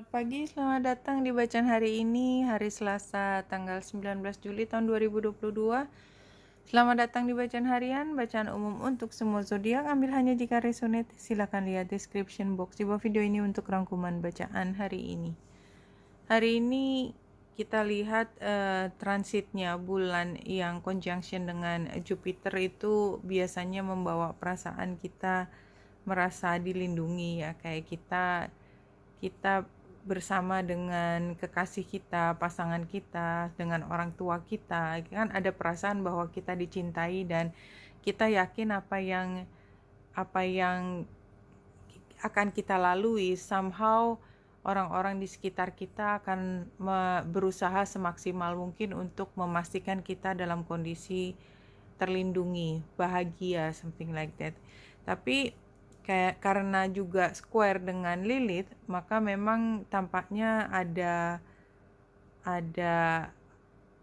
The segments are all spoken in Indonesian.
Selamat pagi, selamat datang di bacaan hari ini, hari Selasa, tanggal 19 Juli tahun 2022. Selamat datang di bacaan harian, bacaan umum untuk semua zodiak. Ambil hanya jika resonate. Silakan lihat description box di bawah video ini untuk rangkuman bacaan hari ini. Hari ini kita lihat transitnya bulan yang conjunction dengan Jupiter itu biasanya membawa perasaan kita merasa dilindungi, ya, kayak kita bersama dengan kekasih kita, pasangan kita, dengan orang tua kita, kan ada perasaan bahwa kita dicintai dan kita yakin apa yang akan kita lalui, somehow orang-orang di sekitar kita akan berusaha semaksimal mungkin untuk memastikan kita dalam kondisi terlindungi, bahagia, something like that. Tapi karena juga square dengan Lilith, maka memang tampaknya ada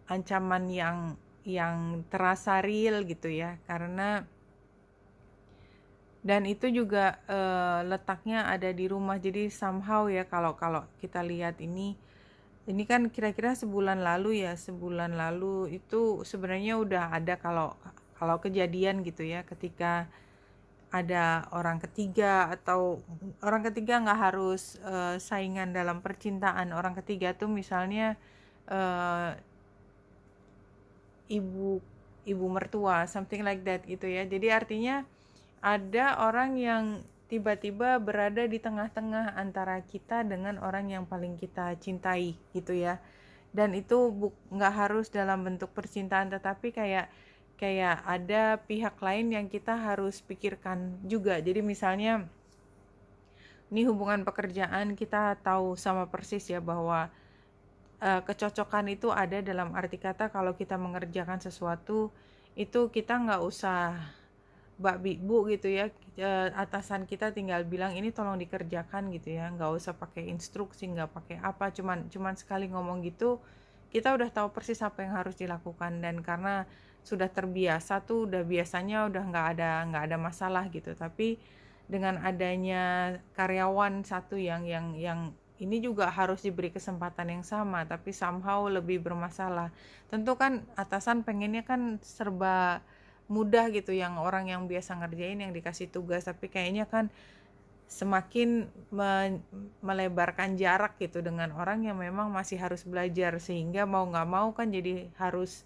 ancaman yang terasa real gitu ya, karena dan itu juga letaknya ada di rumah. Jadi somehow ya, kalau kita lihat ini kan kira-kira sebulan lalu itu sebenarnya udah ada kalau kejadian gitu ya, ketika ada orang ketiga, atau orang ketiga nggak harus saingan dalam percintaan. Orang ketiga tuh misalnya ibu mertua, something like that gitu ya. Jadi artinya ada orang yang tiba-tiba berada di tengah-tengah antara kita dengan orang yang paling kita cintai gitu ya. Dan itu nggak harus dalam bentuk percintaan, tetapi kayak ada pihak lain yang kita harus pikirkan juga. Jadi misalnya ini hubungan pekerjaan, kita tahu sama persis ya bahwa kecocokan itu ada dalam arti kata kalau kita mengerjakan sesuatu itu kita nggak usah bu gitu ya, atasan kita tinggal bilang ini tolong dikerjakan gitu ya, nggak usah pakai instruksi, nggak pakai apa, cuman sekali ngomong gitu kita udah tahu persis apa yang harus dilakukan. Dan karena sudah terbiasa tuh, biasanya udah nggak ada masalah gitu. Tapi dengan adanya karyawan satu yang ini juga harus diberi kesempatan yang sama, tapi somehow lebih bermasalah. Tentu kan atasan pengennya kan serba mudah gitu, yang orang yang biasa ngerjain yang dikasih tugas, tapi kayaknya kan semakin melebarkan jarak gitu dengan orang yang memang masih harus belajar, sehingga mau nggak mau kan jadi harus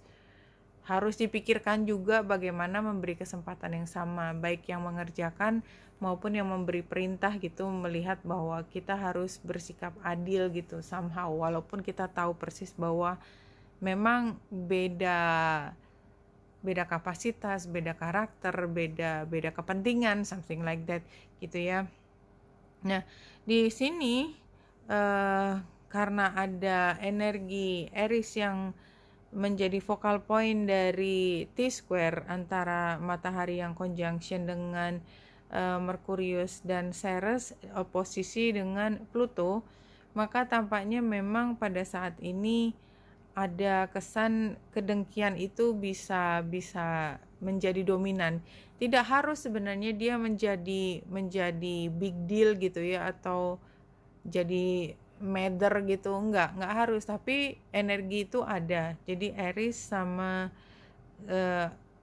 dipikirkan juga bagaimana memberi kesempatan yang sama, baik yang mengerjakan maupun yang memberi perintah gitu, melihat bahwa kita harus bersikap adil gitu somehow, walaupun kita tahu persis bahwa memang beda kapasitas, beda karakter, beda kepentingan, something like that gitu ya. Nah, di sini karena ada energi Aries yang menjadi focal point dari T-square antara matahari yang conjunction dengan Merkurius dan Ceres, oposisi dengan Pluto, maka tampaknya memang pada saat ini ada kesan kedengkian itu bisa menjadi dominan. Tidak harus sebenarnya dia menjadi big deal gitu ya, atau jadi matter gitu, enggak harus, tapi energi itu ada. Jadi Aries sama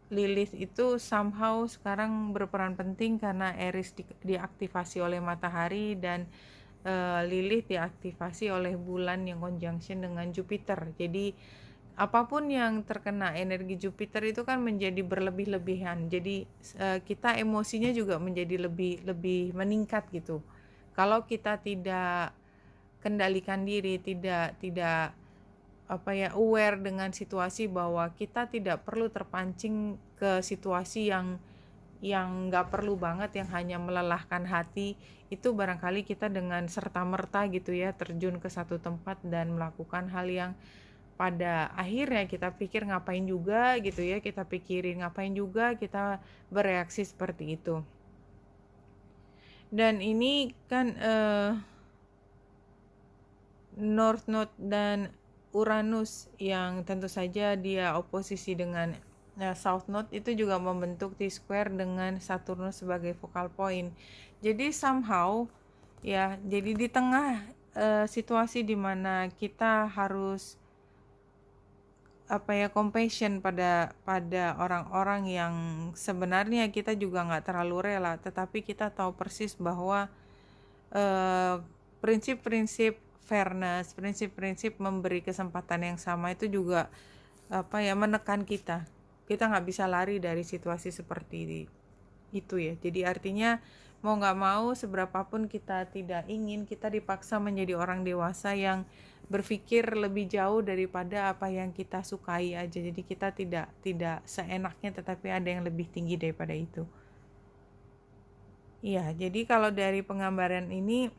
Lilith itu somehow sekarang berperan penting karena Aries diaktifasi oleh matahari dan Lilith diaktifasi oleh bulan yang conjunction dengan Jupiter. Jadi apapun yang terkena energi Jupiter itu kan menjadi berlebih-lebihan. Jadi kita emosinya juga menjadi lebih meningkat gitu. Kalau kita tidak kendalikan diri, tidak aware dengan situasi, bahwa kita tidak perlu terpancing ke situasi yang nggak perlu banget, yang hanya melelahkan hati, itu barangkali kita dengan serta-merta gitu ya terjun ke satu tempat dan melakukan hal yang pada akhirnya kita pikir ngapain juga gitu ya, kita pikirin ngapain juga kita bereaksi seperti itu. Dan ini kan North Node dan Uranus yang tentu saja dia oposisi dengan South Node itu juga membentuk T-square dengan Saturnus sebagai focal point. Jadi somehow ya, jadi di tengah situasi di mana kita harus compassion pada orang-orang yang sebenarnya kita juga nggak terlalu rela, tetapi kita tahu persis bahwa prinsip-prinsip fairness, prinsip-prinsip memberi kesempatan yang sama itu juga menekan kita. Kita nggak bisa lari dari situasi seperti itu ya. Jadi artinya mau nggak mau, seberapapun kita tidak ingin, kita dipaksa menjadi orang dewasa yang berpikir lebih jauh daripada apa yang kita sukai aja. Jadi kita tidak seenaknya, tetapi ada yang lebih tinggi daripada itu. Iya, jadi kalau dari penggambaran ini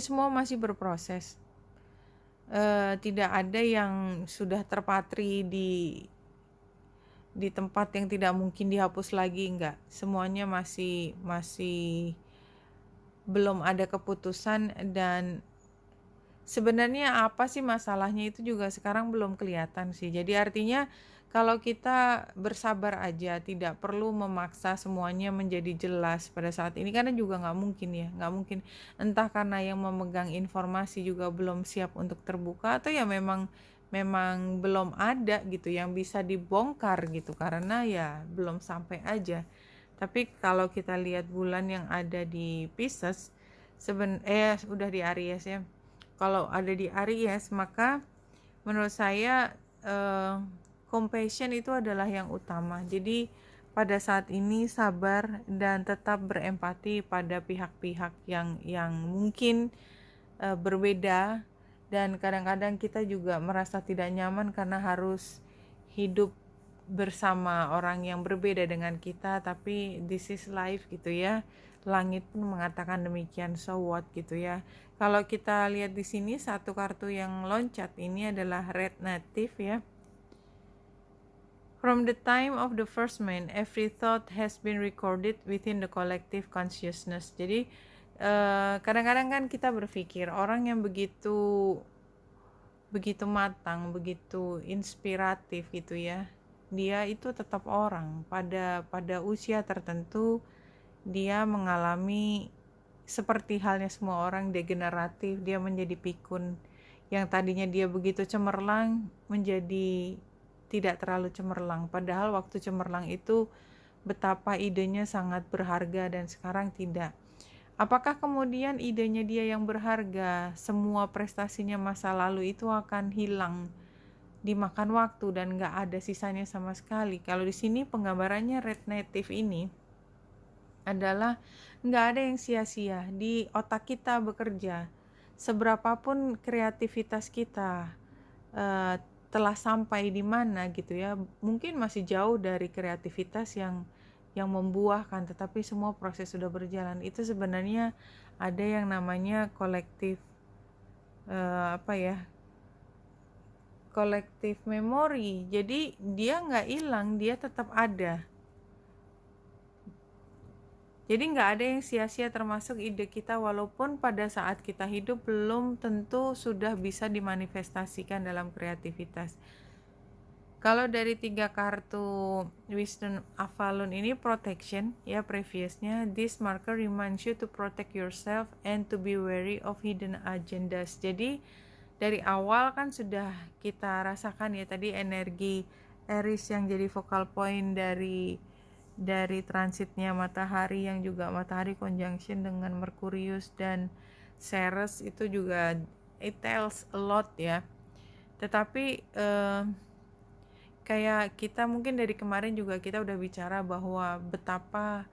semua masih berproses. Tidak ada yang sudah terpatri di tempat yang tidak mungkin dihapus lagi, enggak. Semuanya masih belum ada keputusan, dan sebenarnya apa sih masalahnya itu juga sekarang belum kelihatan sih. Jadi artinya kalau kita bersabar aja, tidak perlu memaksa semuanya menjadi jelas pada saat ini, karena juga nggak mungkin ya, nggak mungkin. Entah karena yang memegang informasi juga belum siap untuk terbuka, atau ya memang belum ada gitu yang bisa dibongkar gitu, karena ya belum sampai aja. Tapi kalau kita lihat bulan yang ada di Pisces, udah di Aries ya. Kalau ada di Aries, maka menurut saya compassion itu adalah yang utama. Jadi pada saat ini sabar dan tetap berempati pada pihak-pihak yang mungkin berbeda, dan kadang-kadang kita juga merasa tidak nyaman karena harus hidup bersama orang yang berbeda dengan kita, tapi this is life gitu ya. Langit pun mengatakan demikian, so what gitu ya. Kalau kita lihat di sini, satu kartu yang loncat ini adalah Red Native ya. From the time of the first man, every thought has been recorded within the collective consciousness. Jadi kadang-kadang kan kita berpikir orang yang begitu matang, begitu inspiratif gitu ya, dia itu tetap orang. Pada usia tertentu dia mengalami seperti halnya semua orang, degeneratif. Dia menjadi pikun. Yang tadinya dia begitu cemerlang menjadi tidak terlalu cemerlang, padahal waktu cemerlang itu betapa idenya sangat berharga, dan sekarang tidak. Apakah kemudian idenya dia yang berharga, semua prestasinya masa lalu itu akan hilang dimakan waktu dan nggak ada sisanya sama sekali? Kalau di sini penggambarannya Red Native ini adalah nggak ada yang sia-sia. Di otak kita bekerja, seberapapun kreativitas kita telah sampai di mana gitu ya, mungkin masih jauh dari kreativitas yang membuahkan, tetapi semua proses sudah berjalan. Itu sebenarnya ada yang namanya kolektif kolektif memori. Jadi dia nggak hilang, dia tetap ada. Jadi nggak ada yang sia-sia, termasuk ide kita, walaupun pada saat kita hidup belum tentu sudah bisa dimanifestasikan dalam kreativitas. Kalau dari 3 kartu Wisdom Avalon ini protection ya, previously this marker reminds you to protect yourself and to be wary of hidden agendas. Jadi dari awal kan sudah kita rasakan ya tadi energi Aries yang jadi focal point dari transitnya matahari, yang juga matahari conjunction dengan Merkurius dan Ceres, itu juga it tells a lot ya. Tetapi kayak kita mungkin dari kemarin juga kita udah bicara bahwa betapa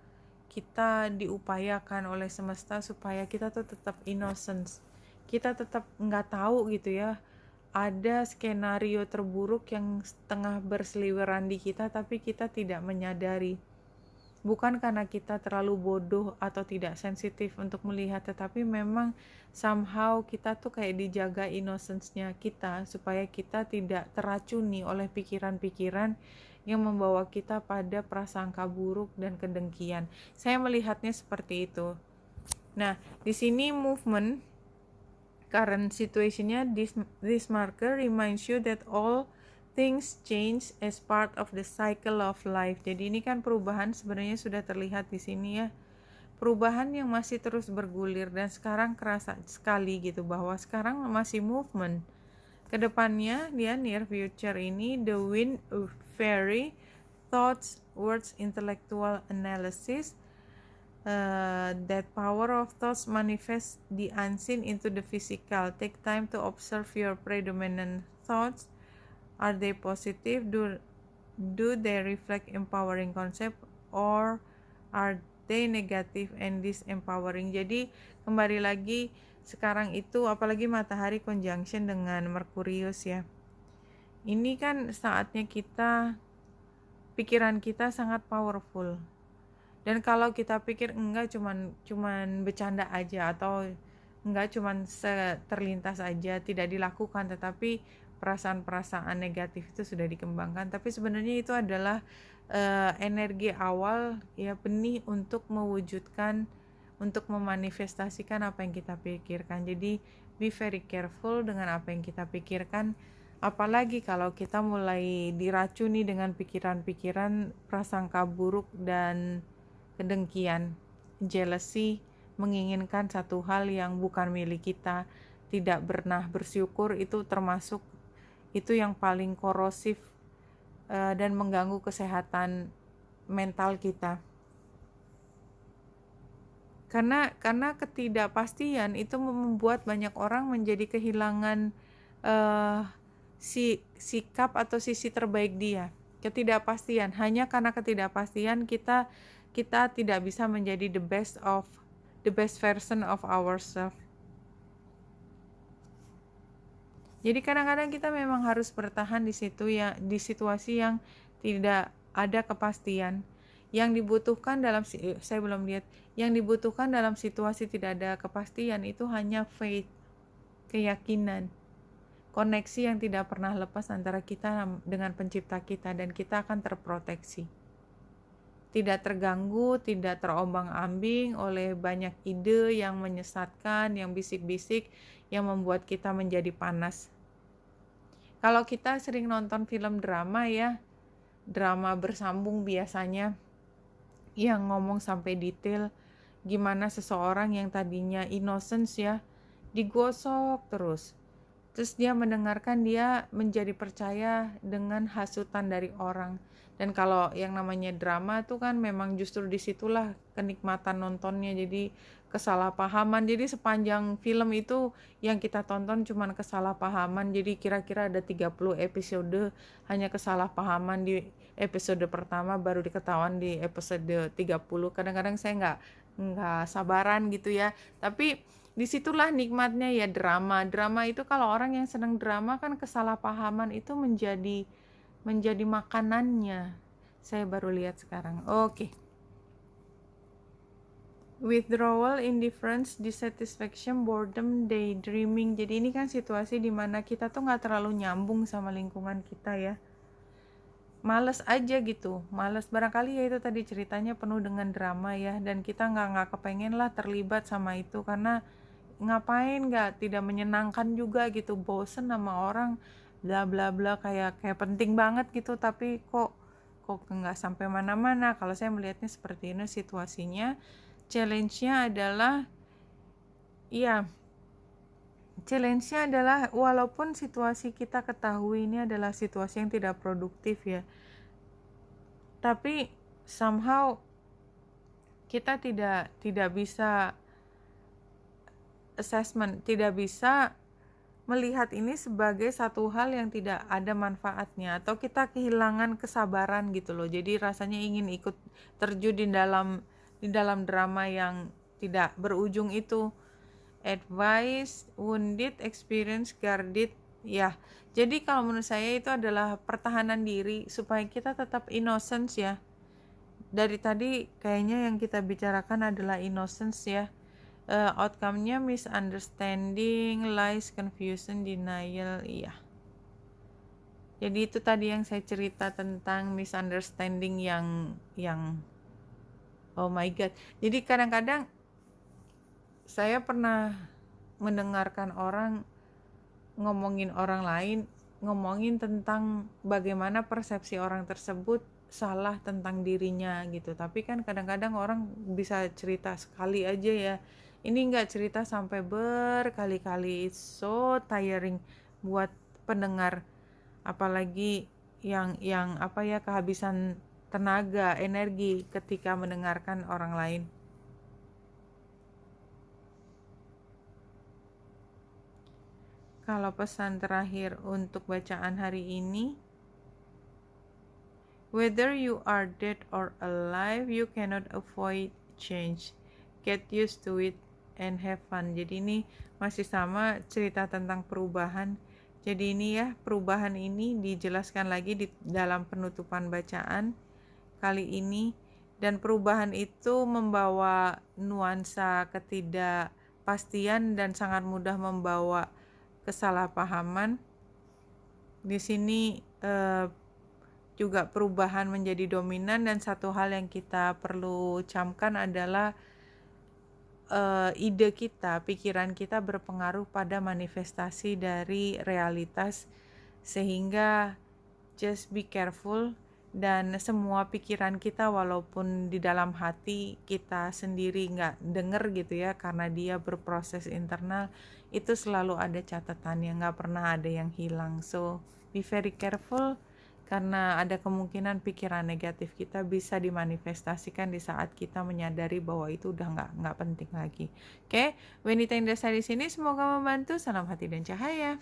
kita diupayakan oleh semesta supaya kita tuh tetap innocence, kita tetap nggak tahu gitu ya, ada skenario terburuk yang tengah berseliweran di kita, tapi kita tidak menyadari. Bukan karena kita terlalu bodoh atau tidak sensitif untuk melihat, tetapi memang somehow kita tuh kayak dijaga innocence-nya kita supaya kita tidak teracuni oleh pikiran-pikiran yang membawa kita pada prasangka buruk dan kedengkian. Saya melihatnya seperti itu. Nah, di sini movement current situationnya, this marker reminds you that all things change as part of the cycle of life. Jadi ini kan perubahan sebenarnya sudah terlihat di sini ya. perubahan yang masih terus bergulir dan sekarang kerasa sekali gitu bahwa sekarang masih movement. Kedepannya dia near future ini the wind fairy thoughts words intellectual analysis, that power of thoughts manifest the unseen into the physical. Take time to observe your predominant thoughts. Are they positive? Do they reflect empowering concept or are they negative and disempowering? Jadi kembali lagi sekarang itu apalagi matahari conjunction dengan Merkurius ya. Ini kan saatnya pikiran kita sangat powerful. Dan kalau kita pikir enggak cuman bercanda aja atau enggak cuman terlintas aja tidak dilakukan, tetapi perasaan-perasaan negatif itu sudah dikembangkan, tapi sebenarnya itu adalah energi awal ya, benih untuk mewujudkan, untuk memanifestasikan apa yang kita pikirkan. Jadi be very careful dengan apa yang kita pikirkan, apalagi kalau kita mulai diracuni dengan pikiran-pikiran prasangka buruk dan kedengkian, jealousy, menginginkan satu hal yang bukan milik kita, tidak pernah bersyukur, itu termasuk itu yang paling korosif dan mengganggu kesehatan mental kita. Karena ketidakpastian itu membuat banyak orang menjadi kehilangan sikap atau sisi terbaik dia. Ketidakpastian, hanya karena ketidakpastian kita tidak bisa menjadi the best version of ourselves. Jadi kadang-kadang kita memang harus bertahan di situ ya, di situasi yang tidak ada kepastian. Yang dibutuhkan yang dibutuhkan dalam situasi tidak ada kepastian itu hanya faith, keyakinan, koneksi yang tidak pernah lepas antara kita dengan pencipta kita, dan kita akan terproteksi. Tidak terganggu, tidak terombang-ambing oleh banyak ide yang menyesatkan, yang bisik-bisik, yang membuat kita menjadi panas. Kalau kita sering nonton film drama ya, drama bersambung biasanya, yang ngomong sampai detail, gimana seseorang yang tadinya innocence ya, digosok terus dia mendengarkan, dia menjadi percaya dengan hasutan dari orang. Dan kalau yang namanya drama itu kan memang justru disitulah kenikmatan nontonnya, jadi kesalahpahaman. Jadi sepanjang film itu yang kita tonton cuman kesalahpahaman, jadi kira-kira ada 30 episode hanya kesalahpahaman. Di episode pertama baru diketahuan di episode 30. Kadang-kadang saya nggak sabaran gitu ya, tapi disitulah nikmatnya ya drama itu. Kalau orang yang senang drama kan kesalahpahaman itu menjadi makanannya. Saya baru lihat sekarang. Oke. Withdrawal, indifference, dissatisfaction, boredom, daydreaming. Jadi ini kan situasi dimana kita tuh nggak terlalu nyambung sama lingkungan kita ya. Males aja gitu, males. Barangkali ya itu tadi ceritanya penuh dengan drama ya, dan kita nggak kepengen lah terlibat sama itu, karena ngapain, tidak menyenangkan juga gitu, bosen sama orang bla bla bla, kayak penting banget gitu, tapi kok nggak sampai mana-mana. Kalau saya melihatnya seperti ini situasinya. Challenge-nya adalah walaupun situasi kita ketahui ini adalah situasi yang tidak produktif ya, tapi somehow kita tidak bisa assessment, tidak bisa melihat ini sebagai satu hal yang tidak ada manfaatnya, atau kita kehilangan kesabaran gitu loh. Jadi rasanya ingin ikut terjun di dalam drama yang tidak berujung itu. Advice, wounded, experience, guarded ya. Jadi kalau menurut saya itu adalah pertahanan diri supaya kita tetap innocence ya. Dari tadi kayaknya yang kita bicarakan adalah innocence ya. Outcome-nya misunderstanding, lies, confusion, denial, iya. Jadi itu tadi yang saya cerita tentang misunderstanding yang oh my god. Jadi kadang-kadang saya pernah mendengarkan orang ngomongin orang lain, ngomongin tentang bagaimana persepsi orang tersebut salah tentang dirinya gitu. Tapi kan kadang-kadang orang bisa cerita sekali aja ya. Ini nggak cerita sampai berkali-kali. It's so tiring buat pendengar. Apalagi yang apa ya, kehabisan tenaga, energi ketika mendengarkan orang lain. Kalau pesan terakhir untuk bacaan hari ini, whether you are dead or alive, you cannot avoid change. Get used to it and have fun. Jadi ini masih sama cerita tentang perubahan. Jadi ini ya, perubahan ini dijelaskan lagi di dalam penutupan bacaan kali ini. Dan perubahan itu membawa nuansa ketidakpastian dan sangat mudah membawa kesalahpahaman. Di sini juga perubahan menjadi dominan, dan satu hal yang kita perlu camkan adalah ide kita, pikiran kita berpengaruh pada manifestasi dari realitas, sehingga just be careful. Dan semua pikiran kita, walaupun di dalam hati kita sendiri nggak denger gitu ya, karena dia berproses internal, itu selalu ada catatannya, nggak pernah ada yang hilang. So be very careful, karena ada kemungkinan pikiran negatif kita bisa dimanifestasikan di saat kita menyadari bahwa itu udah nggak penting lagi. Oke, Wenita Indrasari di sini, semoga membantu. Salam hati dan cahaya.